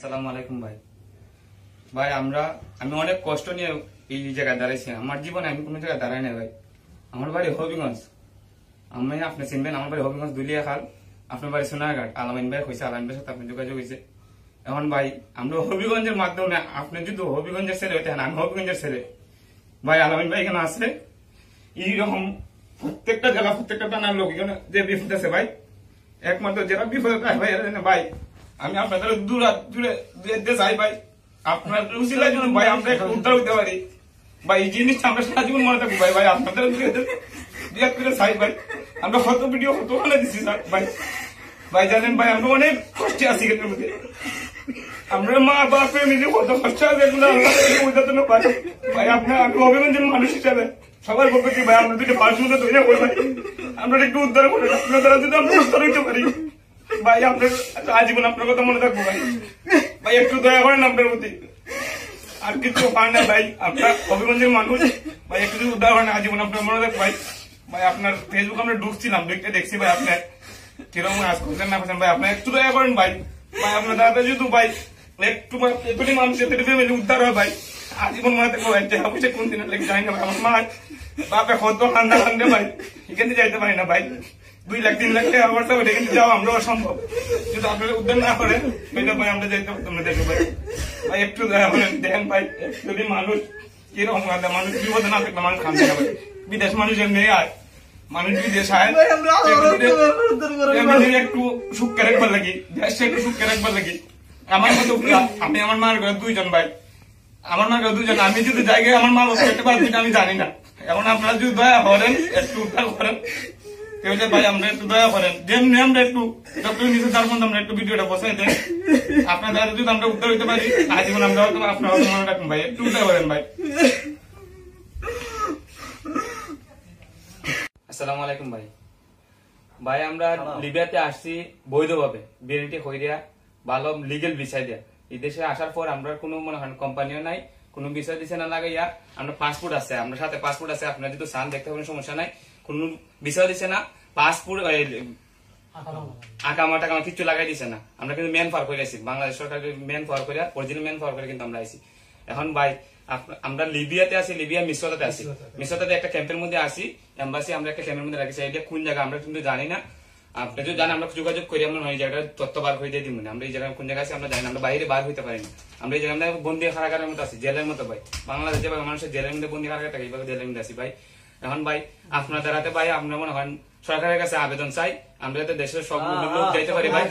আসসালামু আলাইকুম ভাই। ভাই আমি অনেক কষ্ট নিয়ে এই জায়গায় দাঁড়াইছি। আমার জীবনে আমি কোনো জায়গায় দাঁড়াই না ভাই। আমার বাড়ি হবিগঞ্জ, আমি আপনি চিনবেন। আমার বাড়ি হবিগঞ্জ দুলিয়া খাল, আপনার বাড়ি সোনারঘাট। আলামিন ভাই হয়েছে, আলামিন ভাইয়ের সাথে আপনার যোগাযোগ হয়েছে। এখন ভাই আমরা হবিগঞ্জের মাধ্যমে, আপনি যদি হবিগঞ্জের ছেলে হইতেন, আমি হবিগঞ্জের ছেলে ভাই। আলামিন ভাই এখানে আছে, এইরকম প্রত্যেকটা জেলা প্রত্যেকটা টানার লোক এখানে যে বিপদ আছে ভাই, একমাত্র যারা বিপদে ভাই ভাই আমি আপনাদের দূরে চাই ভাই। আপনার উচিলার জন্য ভাই আমরা একটা উদ্ধার হইতে পারি ভাই। এই জিনিসটা আমরা সারা জীবন মনে থাকবো ভাই। ভাই আপনাদের চাই ভাই। আমরা কত ভিডিও কত ওখানে দিচ্ছি স্যার ভাই। ভাই জানেন ভাই আমরা অনেক কষ্টে আছি এখানের মধ্যে। আমরা মা বাপ ফ্যামিলি কত কষ্ট আছে এগুলো বোঝাতে পারি ভাই। আপনার আমি অভিগঞ্জের মানুষ হিসাবে সবার পক্ষে কি ভাই আমরা দুটো পাঁচ মতো তৈরি করি ভাই। আমরা একটু উদ্ধার করেন, আপনার দ্বারা যদি আমরা উদ্ধার হইতে পারি ভাই। আপনার আজীবন আপনার কথা মনে থাকবো ভাই। ভাই একটু দয়া করেন আপনার প্রতি, আর কিছু পার না ভাই। আপনার হবিগঞ্জের মানুষ ভাই, একটু যদি উদ্ধার করেন আজীবন আপনার মনে থাকবো ভাই। ভাই আপনার ফেসবুক আমরা ঢুকছিলাম, ঢুকতে দেখছি ভাই আপনার কিরকম আজ করছেন না করছেন ভাই। আপনার একটু দয়া করেন ভাই। ভাই আপনার দাদা যদি ভাই একটু এতটি মানুষের ফ্যামিলি উদ্ধার হয় ভাই, আজীবন মনে থাকবো ভাই। টাকা পয়সা কোন দিনের লেগে যাই না ভাই। আমার মা বাপে কত ঠান্ডা ঠান্ডা ভাই, এখানে যাইতে পারি না ভাই। 2 লাখ 3 লাখ টাকা খরচা করে এখানে যাওয়া আমরা অসম্ভব। যদি আপনারা উদ্ধার না করেন ভাই আমরা যাইতে পারতাম না। দেখো ভাই, ভাই একটু দয়া করেন দেখেন ভাই। যদি মানুষ এরকম মানুষ বিপদে না থাকলে মানুষ খান ভাই। বিদেশ মানুষের মেয়ে আর মানুষ বিদেশ আয় একটু সুখকে রাখবার লাগি, দেশটা একটু সুখকে রাখবার লাগি। আমার মতো আমি আমার মার ঘরে 2 জন ভাই, আমার মার ঘরে 2 জন। আমি যদি জায়গায় আমার মা করতে পারছি আমি জানি না। এখন আপনারা যদি দয়া করেন একটু উদ্ধার করেন ভাই, আমরা একটু দয়া করেন যেমনি আমরা একটু ডক্টর নিচে তার মধ্যে আমরা একটু ভিডিওটা বসাই দেন। আপনার দ্বারা যদি আমরা উদ্ধার হইতে পারি আজীবন আমরা আপনার মনে রাখুন ভাই। একটু উদ্ধার করেন ভাই। আসসালামু আলাইকুম ভাই। ভাই আমরা লিবিয়াতে আসছি বৈধভাবে, বিএনটি হইয়া ভালো লিগেল বিষয় দিয়া। এই দেশে আসার পর আমরা কোনো মনে হয় কোম্পানিও নাই, কোনো বিষয় দিচ্ছে না লাগাইয়া। আমরা পাসপোর্ট আছে, আমরা সাথে পাসপোর্ট আছে। আপনার যদি চান দেখতে পাবেন, সমস্যা নাই, কোন বিষয় দিচ্ছে না। পাসপোর্ট আকামা টাকামা কিছু লাগাই দিচ্ছে না। আমরা কিন্তু ম্যান পাওয়ার করে আছি, বাংলাদেশ সরকার ম্যান পাওয়ার করে, অরিজিনাল ম্যান পাওয়ার করে কিন্তু আমরা আছি। এখন ভাই আমরা লিবিয়াতে আছি, লিবিয়া মিসরাতে আছি। মিসরাতে একটা ক্যাম্পের মধ্যে আছি, এম্বাসি আমরা একটা ক্যাম্পের মধ্যে রাখছি। এটা কোন জায়গা আমরা কিন্তু জানি না। আপনি যদি জানেন আমরা যোগাযোগ করি, আমরা এই জায়গাটা তথ্য বার হয়ে দিয়ে দিব। আমরা এই জায়গায় কোন জায়গায় আছি আমরা জানি না, আমরা বাইরে বার হইতে পারি না। আমরা এই জায়গায় বন্দি কারাগারের মতো আছি, জেলের মতো ভাই। বাংলাদেশ যেভাবে মানুষের জেলের মধ্যে বন্দি কারাগার থাকে, এইভাবে জেলের মধ্যে আছি ভাই। এখন ভাই আপনার দ্বারাতে ভাই আমরা মনে হয় সরকারের কাছে আবেদন চাই, আমরা যাতে দেশের সব লোক যাইতে পারি ভাই।